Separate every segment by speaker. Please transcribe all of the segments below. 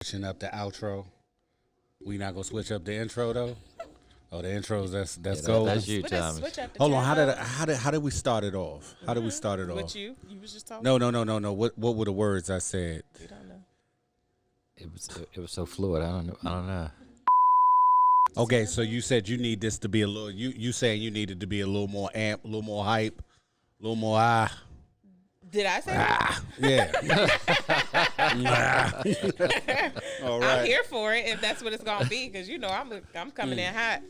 Speaker 1: Switching up the outro. We not gonna switch up the intro though. Oh, the intros. That's gold.
Speaker 2: That's you,
Speaker 3: We didn't
Speaker 2: Thomas.
Speaker 3: switch up the
Speaker 1: Hold on.
Speaker 3: tempo.
Speaker 1: How did we start it off? How did we start it off?
Speaker 3: With you was just talking.
Speaker 1: No. What were the words I said?
Speaker 3: We don't know.
Speaker 2: It was so fluid. I don't know.
Speaker 1: Okay, so you said you need this to be a little. You saying you needed to be a little more amp, a little more hype, a little more
Speaker 3: Did I say that?
Speaker 1: yeah. All right.
Speaker 3: I'm here for it if that's what it's gonna be, because I'm coming in hot.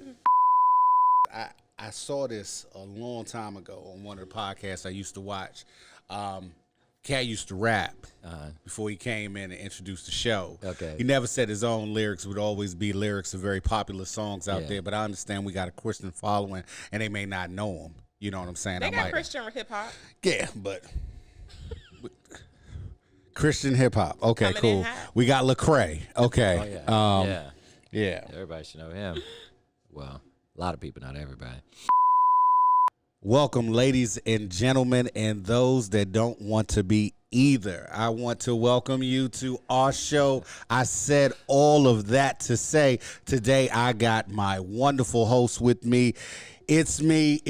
Speaker 1: I saw this a long time ago on one of the podcasts I used to watch. Cat used to rap before he came in and introduced the show.
Speaker 2: Okay.
Speaker 1: He never said his own lyrics would always be lyrics of very popular songs out
Speaker 2: Yeah.
Speaker 1: there, but I understand we got a Christian following and they may not know him. You know what I'm saying?
Speaker 3: They got Christian hip hop.
Speaker 1: Yeah, but Christian hip hop. Okay,
Speaker 3: Coming in
Speaker 1: cool.
Speaker 3: hot.
Speaker 1: We got Lecrae. Okay.
Speaker 2: Oh yeah.
Speaker 1: Yeah.
Speaker 2: Everybody should know him. Well, a lot of people, not everybody.
Speaker 1: Welcome, ladies and gentlemen, and those that don't want to be either. I want to welcome you to our show. I said all of that to say today I got my wonderful host with me. It's me,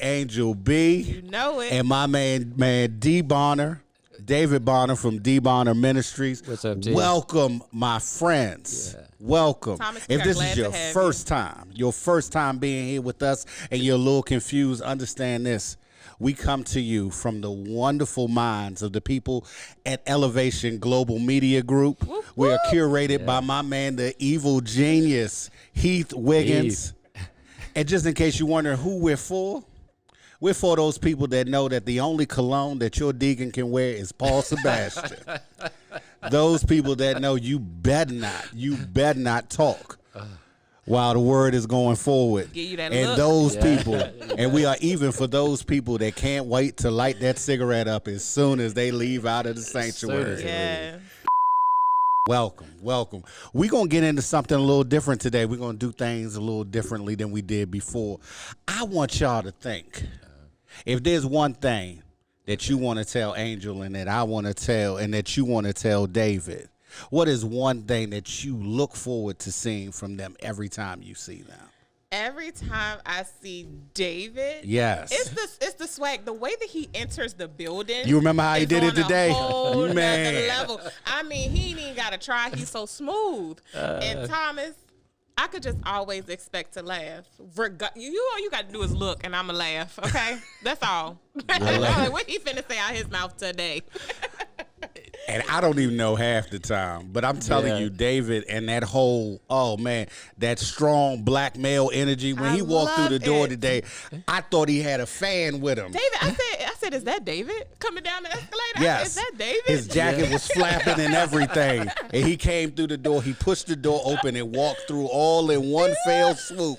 Speaker 1: Angel B.
Speaker 3: You know it.
Speaker 1: And my man D. Bonner. David Bonner from D. Bonner Ministries.
Speaker 2: What's up, D?
Speaker 1: Welcome, my friends.
Speaker 2: Yeah.
Speaker 1: Welcome.
Speaker 3: Thomas,
Speaker 1: If
Speaker 3: we are
Speaker 1: this
Speaker 3: glad
Speaker 1: is
Speaker 3: to
Speaker 1: your
Speaker 3: have
Speaker 1: first time being here with us and you're a little confused, understand this. We come to you from the wonderful minds of the people at Elevation Global Media Group.
Speaker 3: Whoop,
Speaker 1: We are
Speaker 3: whoop.
Speaker 1: curated by my man, the evil genius, Heath Wiggins. And just in case you wonder who we're for those people that know that the only cologne that your deacon can wear is Paul Sebastian. Those people that know you better not talk while the word is going forward.
Speaker 3: Give you that
Speaker 1: and
Speaker 3: look.
Speaker 1: those people, and we are even for those people that can't wait to light that cigarette up as soon as they leave out of the sanctuary.
Speaker 3: Yeah.
Speaker 1: Welcome. We're going to get into something a little different today. We're going to do things a little differently than we did before. I want y'all to think, if there's one thing that you want to tell Angel and that I want to tell and that you want to tell David, what is one thing that you look forward to seeing from them every time you see them?
Speaker 3: Every time I see David,
Speaker 1: Yes.
Speaker 3: it's the swag. The way that he enters the building.
Speaker 1: You remember how he
Speaker 3: is
Speaker 1: did it
Speaker 3: on a
Speaker 1: today?
Speaker 3: whole
Speaker 1: Man.
Speaker 3: nother level. I mean, he ain't even got to try. He's so smooth. And Thomas, I could just always expect to laugh. All you got to do is look, and I'ma laugh. Okay, that's all. Like, what he finna say out his mouth today?
Speaker 1: And I don't even know half the time, but I'm telling you, David, and that whole, that strong black male energy. When
Speaker 3: I
Speaker 1: he walked through
Speaker 3: love
Speaker 1: the door
Speaker 3: it.
Speaker 1: today, I thought he had a fan with him.
Speaker 3: David, I said, is that David coming down the escalator?
Speaker 1: Yes.
Speaker 3: Is that David?
Speaker 1: His jacket was flapping and everything. And he came through the door. He pushed the door open and walked through all in one fell swoop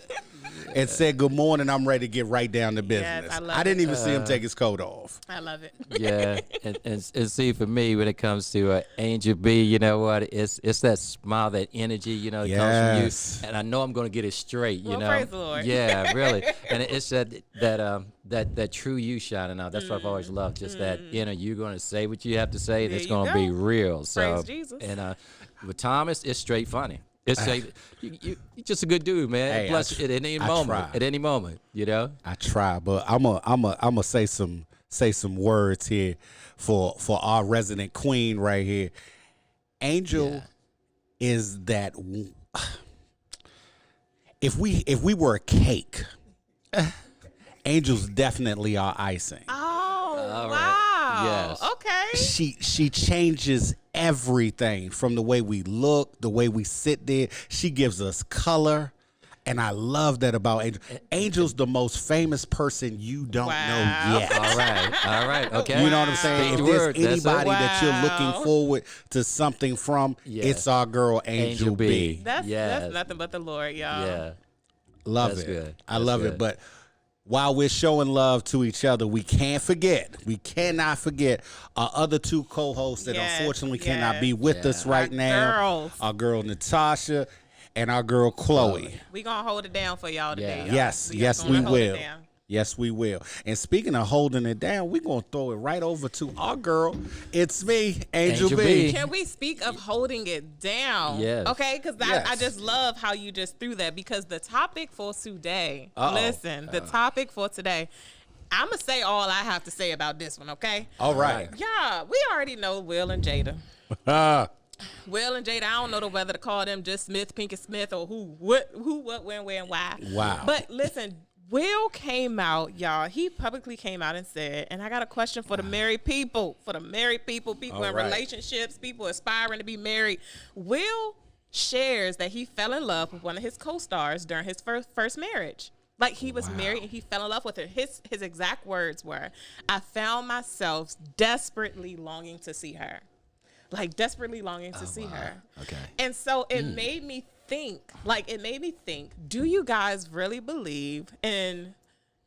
Speaker 1: and said, "Good morning. I'm ready to get right down to business."
Speaker 3: I love
Speaker 1: I didn't
Speaker 3: it.
Speaker 1: even see him take his coat off.
Speaker 3: I love it.
Speaker 2: Yeah, and see, for me, when it comes to Angel B, you know what? It's that smile, that energy, that
Speaker 1: Yes.
Speaker 2: comes from you, and I know I'm going to get it straight.
Speaker 3: Well, praise the Lord.
Speaker 2: Yeah, really, and it's that true you shining out. That's what I've always loved. Just that you're going to say what you have to say.
Speaker 3: There
Speaker 2: That's
Speaker 3: you
Speaker 2: going to
Speaker 3: go.
Speaker 2: be real. So,
Speaker 3: Praise Jesus.
Speaker 2: And with Thomas, it's straight funny. It's straight, you're just a good dude, man.
Speaker 1: Hey,
Speaker 2: Plus, at any moment,
Speaker 1: I try, but I'm a say some words here for our resident queen right here. Angel is that if we were a cake, Angel's definitely our icing.
Speaker 3: Oh,
Speaker 2: All
Speaker 3: wow.
Speaker 2: right. Yes.
Speaker 3: Okay.
Speaker 1: She changes everything from the way we look, the way we sit there. She gives us color. And I love that about Angel. Angel's the most famous person you don't know yet.
Speaker 2: All right, okay.
Speaker 1: You know what I'm saying? If
Speaker 2: Big
Speaker 1: there's
Speaker 2: word, that's it.
Speaker 1: anybody that you're looking
Speaker 3: Wow.
Speaker 1: forward to something from, it's our girl Angel B.
Speaker 3: That's
Speaker 2: Yes.
Speaker 3: nothing but the Lord, y'all.
Speaker 2: Yeah.
Speaker 1: Love
Speaker 2: That's
Speaker 1: it.
Speaker 2: good.
Speaker 1: I
Speaker 2: That's
Speaker 1: love
Speaker 2: good.
Speaker 1: it. But while we're showing love to each other, we cannot forget our other two co-hosts that
Speaker 3: Yes,
Speaker 1: unfortunately
Speaker 3: yes.
Speaker 1: cannot be with us right
Speaker 3: Our
Speaker 1: now.
Speaker 3: girls.
Speaker 1: Our girl Natasha and our girl Chloe.
Speaker 3: We gonna hold it down for y'all today.
Speaker 2: Yeah.
Speaker 3: Y'all.
Speaker 1: Yes,
Speaker 3: We
Speaker 1: yes,
Speaker 3: gonna
Speaker 1: we
Speaker 3: hold it
Speaker 1: will.
Speaker 3: down.
Speaker 1: Yes, we will. And speaking of holding it down, we're going to throw it right over to our girl. It's me, Angel
Speaker 2: Angel
Speaker 1: B.
Speaker 2: B.
Speaker 3: Can we speak of holding it down?
Speaker 2: Yes.
Speaker 3: Okay, because
Speaker 1: Yes.
Speaker 3: I just love how you just threw that, because the topic for today,
Speaker 1: Uh-oh.
Speaker 3: listen, the topic for today, I'm going to say all I have to say about this one, okay?
Speaker 1: All right.
Speaker 3: Yeah, we already know Will and Jada.
Speaker 1: Ah,
Speaker 3: Will and Jada, I don't know whether to call them just Smith, Pinkett Smith, or who, what, when, where, and why.
Speaker 1: Wow.
Speaker 3: But listen, Will came out, y'all. He publicly came out and said, and I got a question for the married people, people
Speaker 1: All
Speaker 3: in
Speaker 1: right.
Speaker 3: relationships, people aspiring to be married. Will shares that he fell in love with one of his co-stars during his first marriage. Like, he was married and he fell in love with her. His exact words were, "I found myself desperately longing to see her." Like, desperately longing to see her.
Speaker 2: Okay.
Speaker 3: And so it made me think, do you guys really believe in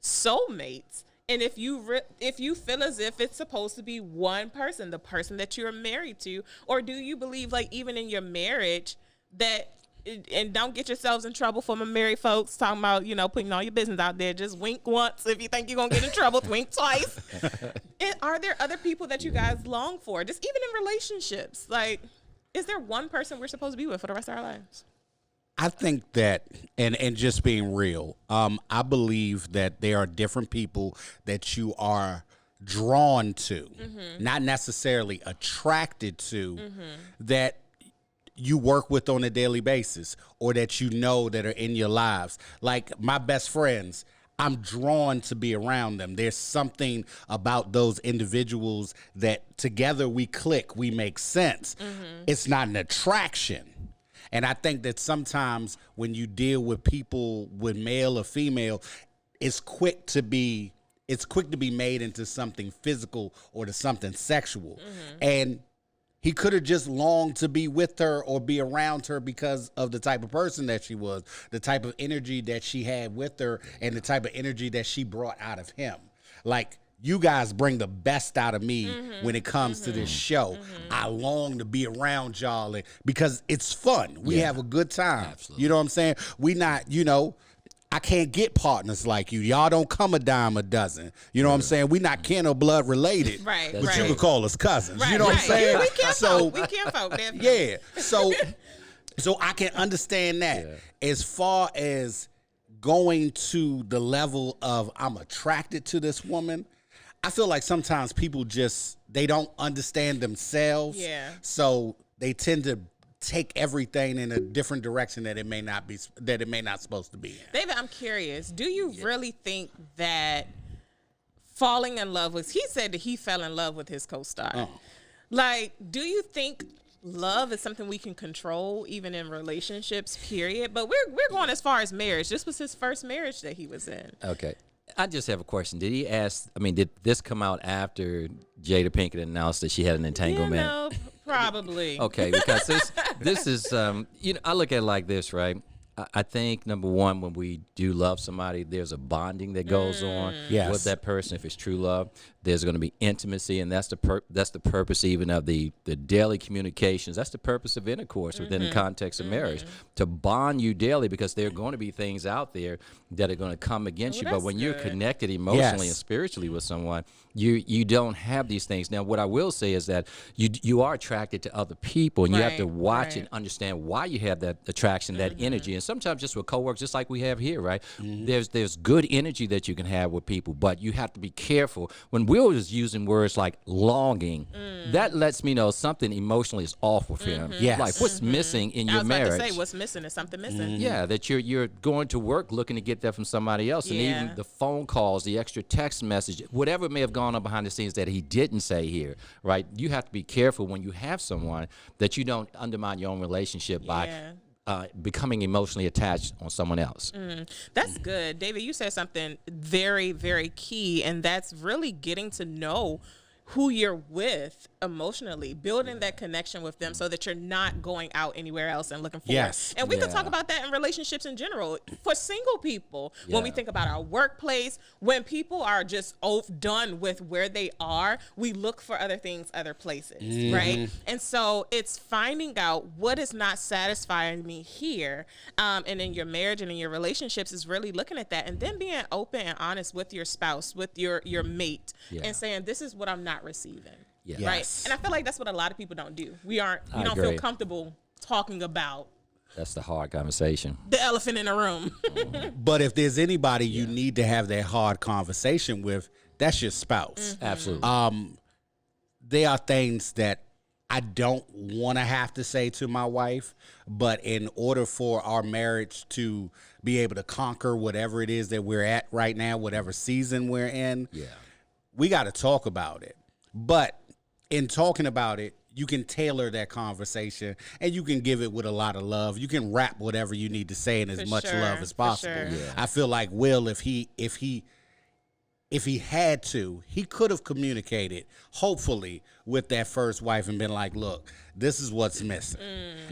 Speaker 3: soulmates? And if you feel as if it's supposed to be one person, the person that you're married to, or do you believe, like, even in your marriage that, and don't get yourselves in trouble for my married folks talking about, putting all your business out there. Just wink once if you think you're going to get in trouble. Wink twice. And are there other people that you guys long for? Just even in relationships. Like, is there one person we're supposed to be with for the rest of our lives?
Speaker 1: I think that, and just being real, I believe that there are different people that you are drawn to, not necessarily attracted to, that you work with on a daily basis, or that you know that are in your lives. Like my best friends, I'm drawn to be around them. There's something about those individuals that together we click, we make sense. It's not an attraction. And I think that sometimes when you deal with people, with male or female, it's quick to be made into something physical or to something sexual. And he could have just longed to be with her or be around her because of the type of person that she was, the type of energy that she had with her, and the type of energy that she brought out of him. Like, you guys bring the best out of me when it comes to this show. I long to be around y'all because it's fun. We have a good time.
Speaker 2: Absolutely.
Speaker 1: You know what I'm saying? We not, I can't get partners like you. Y'all don't come a dime a dozen. You know what I'm saying? We not kin or blood related.
Speaker 3: Right,
Speaker 1: But
Speaker 3: right.
Speaker 1: you could call us cousins.
Speaker 3: Right,
Speaker 1: you know what I'm
Speaker 3: right.
Speaker 1: saying?
Speaker 3: We can't
Speaker 1: So,
Speaker 3: vote. We can't vote. Definitely.
Speaker 1: yeah. So I can understand that. As far as going to the level of I'm attracted to this woman, I feel like sometimes people they don't understand themselves.
Speaker 3: Yeah.
Speaker 1: So they tend to take everything in a different direction that it may not supposed to be in.
Speaker 3: David, I'm curious. Do you really think that falling in love he said that he fell in love with his co-star.
Speaker 1: Oh.
Speaker 3: Like, do you think love is something we can control even in relationships, period? But we're going as far as marriage. This was his first marriage that he was in.
Speaker 2: Okay. I just have a question. Did he ask, did this come out after Jada Pinkett announced that she had an entanglement?
Speaker 3: Probably.
Speaker 2: Okay, because this is, I look at it like this, right? I think, number one, when we do love somebody, there's a bonding that goes on
Speaker 1: Yes.
Speaker 2: with that person. If it's true love, there's going to be intimacy, and that's the purpose even of the daily communications. That's the purpose of intercourse within the context of marriage, to bond you daily, because there are going to be things out there that are going to come against you. But
Speaker 3: that's
Speaker 2: when you're
Speaker 3: good.
Speaker 2: connected emotionally
Speaker 1: Yes.
Speaker 2: and spiritually with someone, you don't have these things. Now, what I will say is that you are attracted to other people, and you have to
Speaker 3: Right,
Speaker 2: watch
Speaker 3: right.
Speaker 2: and understand why you have that attraction, that energy. And sometimes just with coworkers, just like we have here, right? There's good energy that you can have with people, but you have to be careful. When Will is using words like longing, that lets me know something emotionally is off with him.
Speaker 1: Yes.
Speaker 2: Like, what's missing in
Speaker 3: I
Speaker 2: your
Speaker 3: was about
Speaker 2: marriage?
Speaker 3: to say, what's missing is something missing.
Speaker 2: Yeah, that you're going to work looking to get that from somebody else. And
Speaker 3: Yeah.
Speaker 2: even the phone calls, the extra text message, whatever may have gone on behind the scenes that he didn't say here, right? You have to be careful when you have someone that you don't undermine your own relationship by becoming emotionally attached on someone else.
Speaker 3: That's good. David, you said something very, very key, and that's really getting to know who you're with emotionally, building that connection with them so that you're not going out anywhere else and looking for
Speaker 1: Yes.
Speaker 3: it. And we could
Speaker 2: Yeah.
Speaker 3: talk about that in relationships in general. For single people, when we
Speaker 2: Yeah.
Speaker 3: think about our workplace, when people are just done with where they are, we look for other things, other places, right? And so it's finding out what is not satisfying me here. And in your marriage and in your relationships is really looking at that and then being open and honest with your spouse, with your mate,
Speaker 2: Yeah.
Speaker 3: and saying, this is what I'm not receiving.
Speaker 2: Yeah.
Speaker 3: Right.
Speaker 1: Yes.
Speaker 3: And I feel like that's what a lot of people don't do. We
Speaker 2: I
Speaker 3: don't feel
Speaker 2: agree.
Speaker 3: comfortable talking about
Speaker 2: That's the hard conversation.
Speaker 3: the elephant in the room.
Speaker 1: But if there's anybody you need to have that hard conversation with, that's your spouse.
Speaker 2: Absolutely.
Speaker 1: There are things that I don't want to have to say to my wife, but in order for our marriage to be able to conquer whatever it is that we're at right now, whatever season we're in, we got to talk about it. But in talking about it, you can tailor that conversation and you can give it with a lot of love. You can wrap whatever you need to say in as
Speaker 3: For
Speaker 1: much
Speaker 3: sure,
Speaker 1: love as
Speaker 3: for
Speaker 1: possible.
Speaker 3: sure.
Speaker 2: Yeah.
Speaker 1: I feel like Will, if he had to, he could have communicated, hopefully, with that first wife and been like, look, this is what's missing.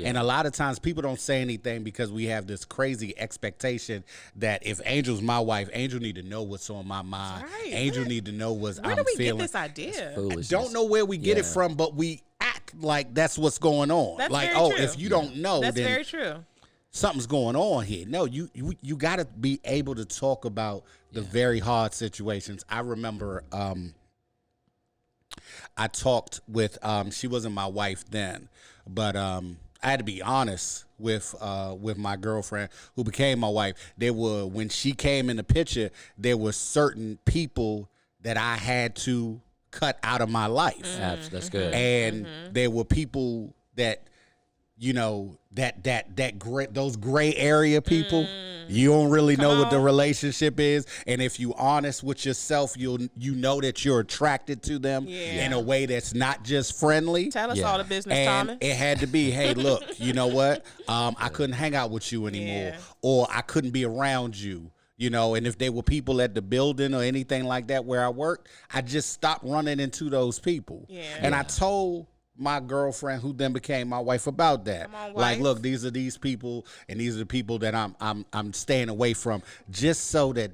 Speaker 1: And a lot of times people don't say anything because we have this crazy expectation that if Angel's my wife, Angel need to know what's on my mind.
Speaker 3: Right.
Speaker 1: Angel need to know what
Speaker 3: Where
Speaker 1: I'm
Speaker 3: do we
Speaker 1: feeling.
Speaker 3: get this idea?
Speaker 2: Foolishness.
Speaker 1: Don't know where we get it
Speaker 2: Yeah.
Speaker 1: from, but we act like that's what's going on.
Speaker 3: That's
Speaker 1: like,
Speaker 3: very
Speaker 1: oh,
Speaker 3: true.
Speaker 1: if you don't know,
Speaker 3: That's
Speaker 1: then
Speaker 3: very true.
Speaker 1: something's going on here. No, you got to be able to talk about the very hard situations. I remember I talked with she wasn't my wife then, but I had to be honest with my girlfriend who became my wife. When she came in the picture, there were certain people that I had to cut out of my life.
Speaker 2: That's good.
Speaker 1: And there were people that, you know, those gray area people. You don't really know what the relationship is, and if you honest with yourself, you know that you're attracted to them in a way that's not just friendly.
Speaker 3: Tell us all the business,
Speaker 1: And
Speaker 3: Thomas.
Speaker 1: it had to be, hey, look, you know what? I couldn't hang out with you anymore,
Speaker 3: Yeah.
Speaker 1: or I couldn't be around you. You know, and if they were people at the building or anything like that where I worked, I just stopped running into those people.
Speaker 3: Yeah.
Speaker 1: And I told my girlfriend, who then became my wife, about that.
Speaker 3: Come on,
Speaker 1: Like,
Speaker 3: wife.
Speaker 1: look, these are these people, and these are the people that I'm staying away from, just so that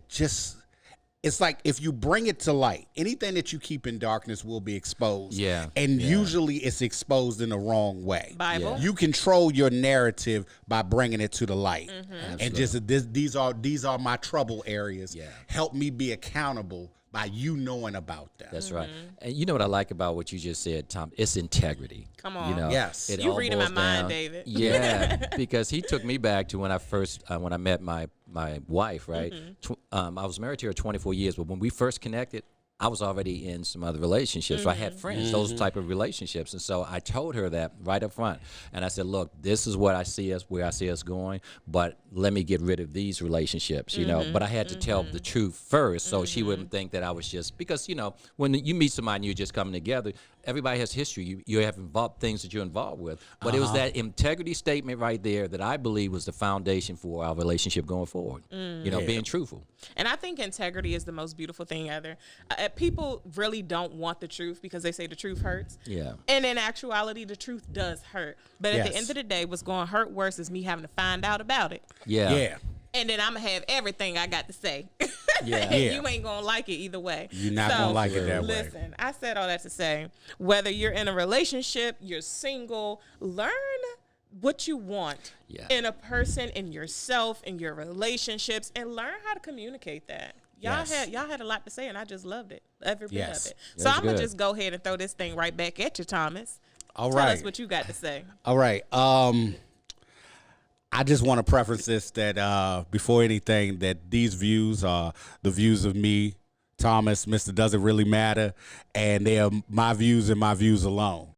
Speaker 1: it's like if you bring it to light, anything that you keep in darkness will be exposed.
Speaker 2: Yeah.
Speaker 1: And usually it's exposed in the wrong way.
Speaker 3: Bible.
Speaker 1: You control your narrative by bringing it to the light. And just these are my trouble areas.
Speaker 2: Yeah.
Speaker 1: Help me be accountable by you knowing about them.
Speaker 2: That's right. And you know what I like about what you just said, Tom? It's integrity.
Speaker 3: Come on.
Speaker 2: You know,
Speaker 1: Yes.
Speaker 2: it
Speaker 3: You
Speaker 2: all
Speaker 3: reading my
Speaker 2: boils
Speaker 3: mind,
Speaker 2: down-
Speaker 3: David.
Speaker 2: Yeah, because he took me back to when I first when I met my wife. Right, I was married to her 24 years, but when we first connected, I was already in some other relationships. So I had friends, those type of relationships, and so I told her that right up front. And I said, "Look, this is what I see us, where I see us going, but let me get rid of these relationships." You know, but I had to tell the truth first, so she wouldn't think that I was just because when you meet somebody and you're just coming together, everybody has history. You have involved things that you're involved with, but it was that integrity statement right there that I believe was the foundation for our relationship going forward. Being truthful.
Speaker 3: And I think integrity is the most beautiful thing ever. People really don't want the truth because they say the truth hurts.
Speaker 2: Yeah.
Speaker 3: And in actuality, the truth does hurt. But at the
Speaker 1: Yes.
Speaker 3: end of the day, what's going to hurt worse is me having to find out about it.
Speaker 2: Yeah.
Speaker 1: Yeah.
Speaker 3: And then I'm going to have everything I got to say.
Speaker 2: Yeah.
Speaker 3: And
Speaker 1: Yeah.
Speaker 3: you ain't going to like it either way.
Speaker 1: You're not gonna like it that way.
Speaker 3: Listen, I said all that to say, whether you're in a relationship, you're single, learn what you want
Speaker 2: Yeah.
Speaker 3: in a person, in yourself, in your relationships, and learn how to communicate that.
Speaker 1: Yes.
Speaker 3: Y'all had a lot to say, and I just loved it, every bit
Speaker 1: Yes.
Speaker 3: of it. So
Speaker 2: That's
Speaker 3: I'm gonna
Speaker 2: good.
Speaker 3: just go ahead and throw this thing right back at you, Thomas.
Speaker 1: All
Speaker 3: Tell
Speaker 1: right.
Speaker 3: us what you got to say.
Speaker 1: All right. I just want to preface this that before anything, that these views are the views of me, Thomas, Mr. Doesn't Really Matter, and they are my views and my views alone.